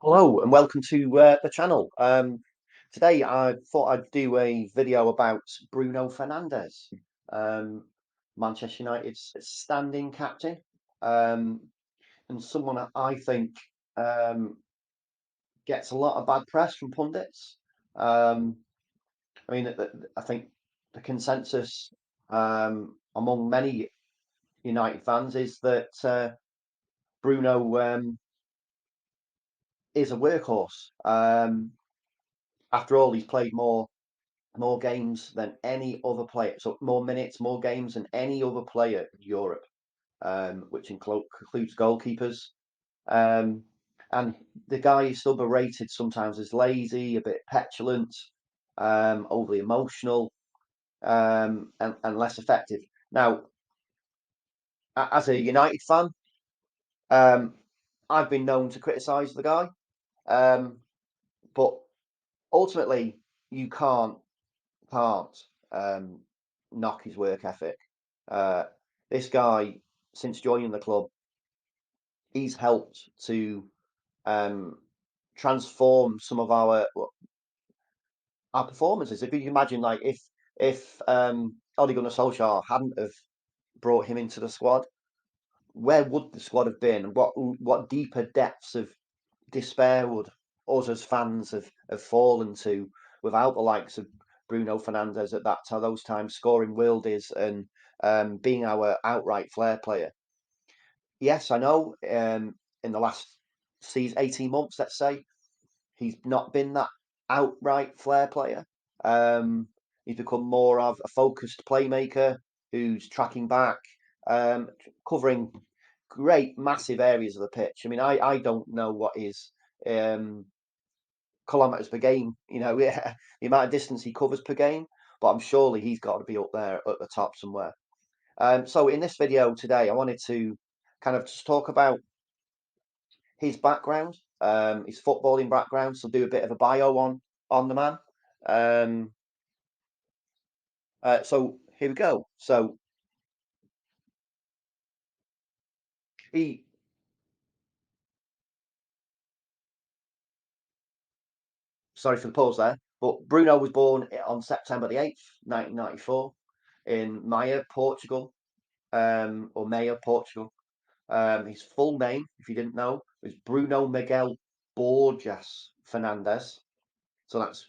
Hello and welcome to the channel. Today I thought I'd do a video about Bruno Fernandes, um, Manchester United's standing captain, um, and someone that I think um, gets a lot of bad press from pundits. Um, I think the consensus among many United fans is that Bruno is a workhorse. After all, he's played more games than any other player, so more minutes, more games than any other player in Europe, which includes goalkeepers. Um, and the guy is still berated sometimes as lazy, a bit petulant, overly emotional, and less effective. Now, as a United fan, um, I've been known to criticise the guy, um, but ultimately, you can't um, knock his work ethic. Uh, this guy, since joining the club, he's helped to um, transform some of our performances. If you imagine, like if Ole Gunnar Solskjaer hadn't have brought him into the squad, where would the squad have been? What deeper depths of despair would us as fans have fallen to without the likes of Bruno Fernandes at those times scoring worldies and being our outright flair player. Yes, I know. In the last season, 18 months, let's say, he's not been that outright flair player. Um, he's become more of a focused playmaker who's tracking back, covering great, massive areas of the pitch. I mean, I don't know what his um, kilometres per game, the amount of distance he covers per game, but I'm surely he's got to be up there at the top somewhere. So in this video today, I wanted to kind of just talk about his background, his footballing background. So do a bit of a bio on the man. Um, so here we go. So he, sorry for the pause there, but Bruno was born on September the 8th, 1994, in Maia, Portugal, or Maia, Portugal. His full name, if you didn't know, is Bruno Miguel Borges Fernandes. So that's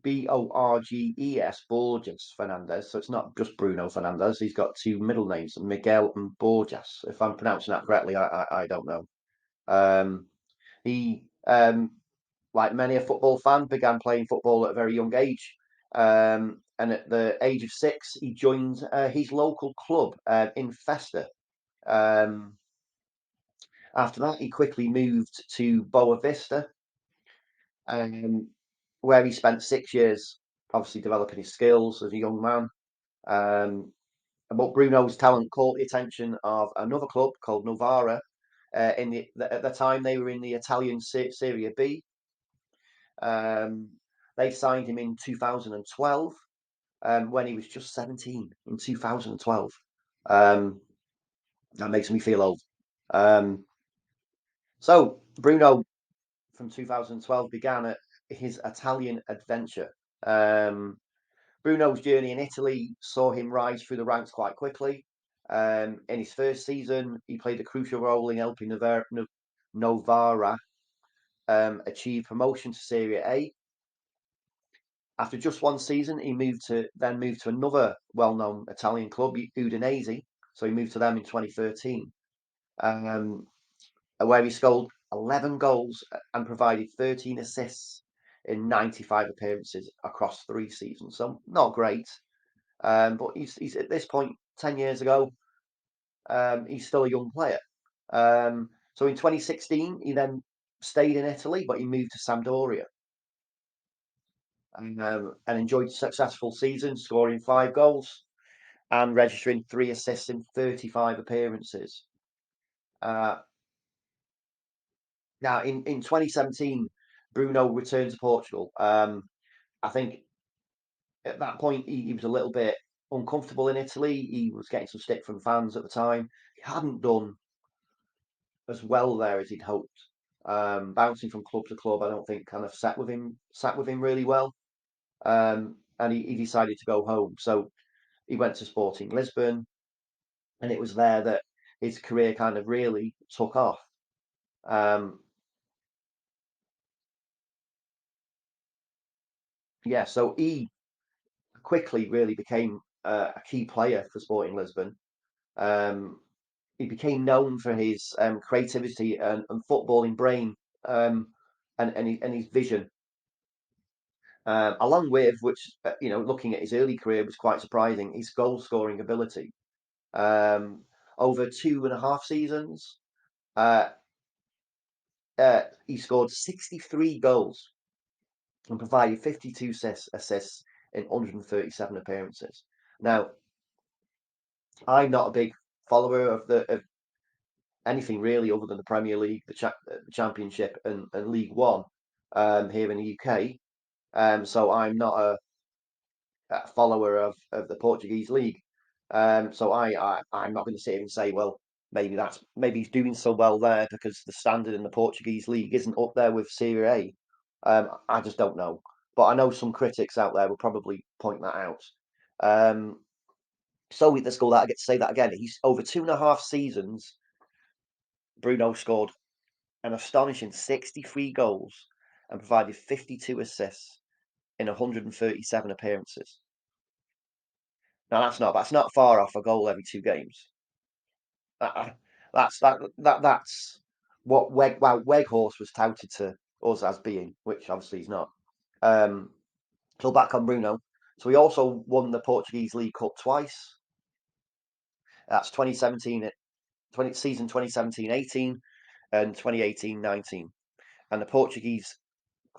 Borges, Borges Fernandes. So it's not just Bruno Fernandes. He's got two middle names, Miguel and Borges. If I'm pronouncing that correctly, I don't know. Um, he, like many a football fan, began playing football at a very young age. And at the age of 6, he joined his local club in Festa. Um, After that, he quickly moved to Boa Vista, um, where he spent 6 years, obviously developing his skills as a young man. Um, but Bruno's talent caught the attention of another club called Novara. At the time, they were in the Italian Serie B. They signed him in 2012 when he was just 17. In 2012, um, that makes me feel old. So Bruno from 2012 began his Italian adventure. Um, Bruno's journey in Italy saw him rise through the ranks quite quickly. In his first season, he played a crucial role in helping Novara achieve promotion to Serie A. After just one season, he moved to another well-known Italian club, Udinese. So he moved to them in 2013, um, where he scored 11 goals and provided 13 assists in 95 appearances across 3 seasons. So not great, but he's at this point 10 years ago. He's still a young player. So in 2016, he then stayed in Italy, but he moved to Sampdoria and enjoyed a successful season, scoring 5 goals and registering 3 assists in 35 appearances. Uh, Now, in 2017, Bruno returned to Portugal. I think at that point he was a little bit uncomfortable in Italy. He was getting some stick from fans at the time. He hadn't done as well there as he'd hoped. bouncing from club to club. I don't think kind of sat with him really well. And he decided to go home. So he went to Sporting Lisbon, and it was there that his career kind of really took off. Um, yeah, so he quickly really became a key player for Sporting Lisbon. Um, he became known for his creativity and footballing brain, and his vision, along with which looking at his early career was quite surprising. His goal scoring ability. Um, Over 2.5 seasons, uh, he scored 63 goals and provided 52 assists in 137 appearances. Now, I'm not a big follower of anything really other than the Premier League, the Championship, and League One here in the UK. So I'm not a follower of the Portuguese league. So I'm not going to sit here and say, well, maybe he's doing so well there because the standard in the Portuguese league isn't up there with Serie A. I just don't know, but I know some critics out there will probably point that out. Um, so let's go that I get to say that again. He's over 2.5 seasons. Bruno scored an astonishing 63 goals and provided 52 assists in 137 appearances. Now that's not far off a goal every 2 games. That, that's what Weghorst was touted to us as being, which obviously he's not. Um, so back on Bruno. So he also won the Portuguese League Cup twice. That's 2017, 2017-18 and 2018-19. And the Portuguese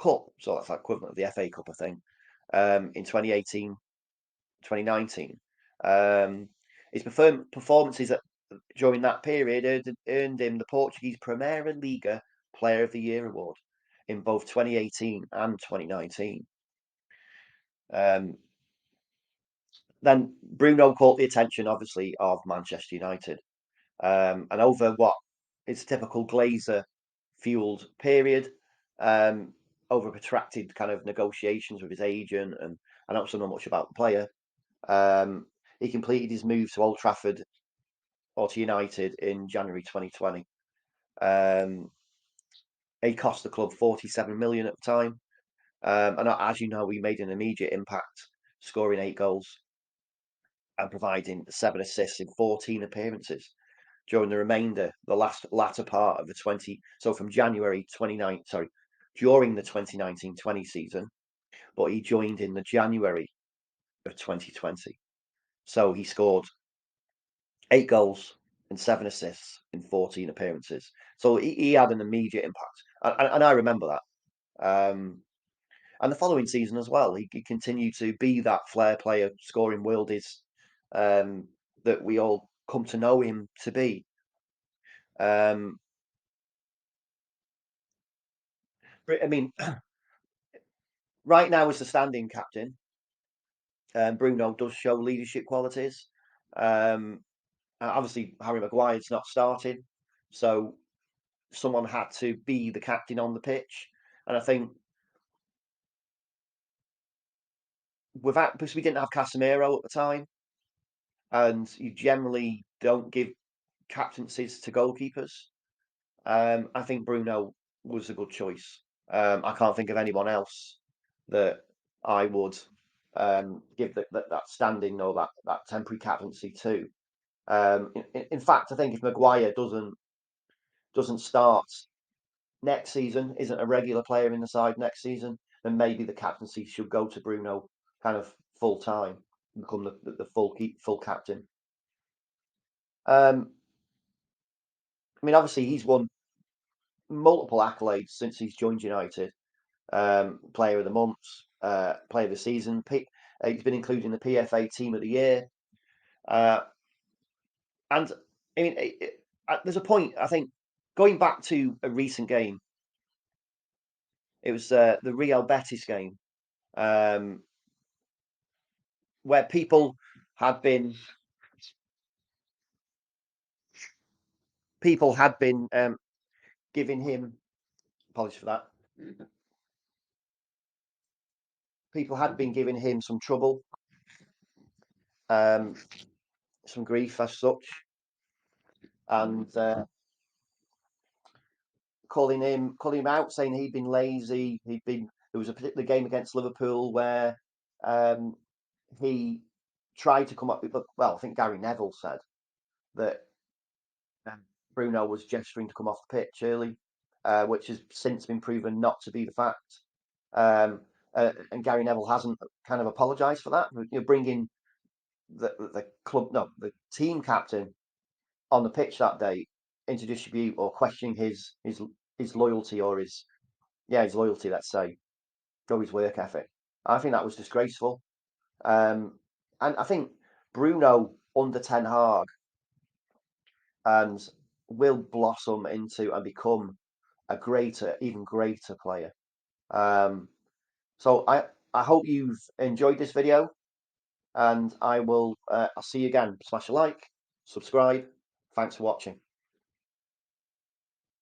Cup, so that's like equivalent of the FA Cup, I think, in 2018, 2019. His performances during that period earned him the Portuguese Primeira Liga Player of the Year award in both 2018 and 2019. Um, then Bruno caught the attention, obviously, of Manchester United, and over what is a typical Glazer fueled period, um, over protracted kind of negotiations with his agent, and I don't know much about the player. Um, he completed his move to Old Trafford or to United in January 2020. Um, he cost the club 47 million at the time, and as you know, he made an immediate impact, scoring 8 goals and providing 7 assists in 14 appearances during the latter part of the 20. So from January 29, sorry, during the 2019-20 season, but he joined in the January of 2020. So he scored 8 goals and 7 assists in 14 appearances. So he had an immediate impact, and I remember that. Um, and the following season as well, he continued to be that flair player, scoring worldies, um, that we all come to know him to be. Um, I mean, right now as the standing captain, Bruno does show leadership qualities. Um, Obviously, Harry Maguire's not starting, so someone had to be the captain on the pitch. And I think without because we didn't have Casemiro at the time, and you generally don't give captaincies to goalkeepers. I think Bruno was a good choice. I can't think of anyone else that I would give that standing or that temporary captaincy to. In fact, I think if Maguire doesn't start next season, isn't a regular player in the side next season, then maybe the captaincy should go to Bruno kind of full time, become the full captain. Um, I mean, obviously he's won multiple accolades since he's joined United. Player of the month, player of the season. He's been included in the PFA Team of the Year. Uh, and I mean, there's a point, I think, going back to a recent game, it was the Real Betis game, um, where had been people had been giving him Apologies for that. People had been giving him some trouble, um, some grief as such, and calling him out, saying he'd been lazy. There was a particular game against Liverpool where um, he tried to come up with, well, I think Gary Neville said that um, Bruno was gesturing to come off the pitch early, which has since been proven not to be the fact. And Gary Neville hasn't kind of apologised for that. You're bringing the club, no, the team captain on the pitch that day into dispute or questioning his loyalty or his loyalty, let's say, or his work ethic. I think that was disgraceful. And I think Bruno under Ten Hag and will blossom into and become a greater, even greater player. Um, so I hope you've enjoyed this video, and I'll see you again. Smash a like, subscribe. Thanks for watching.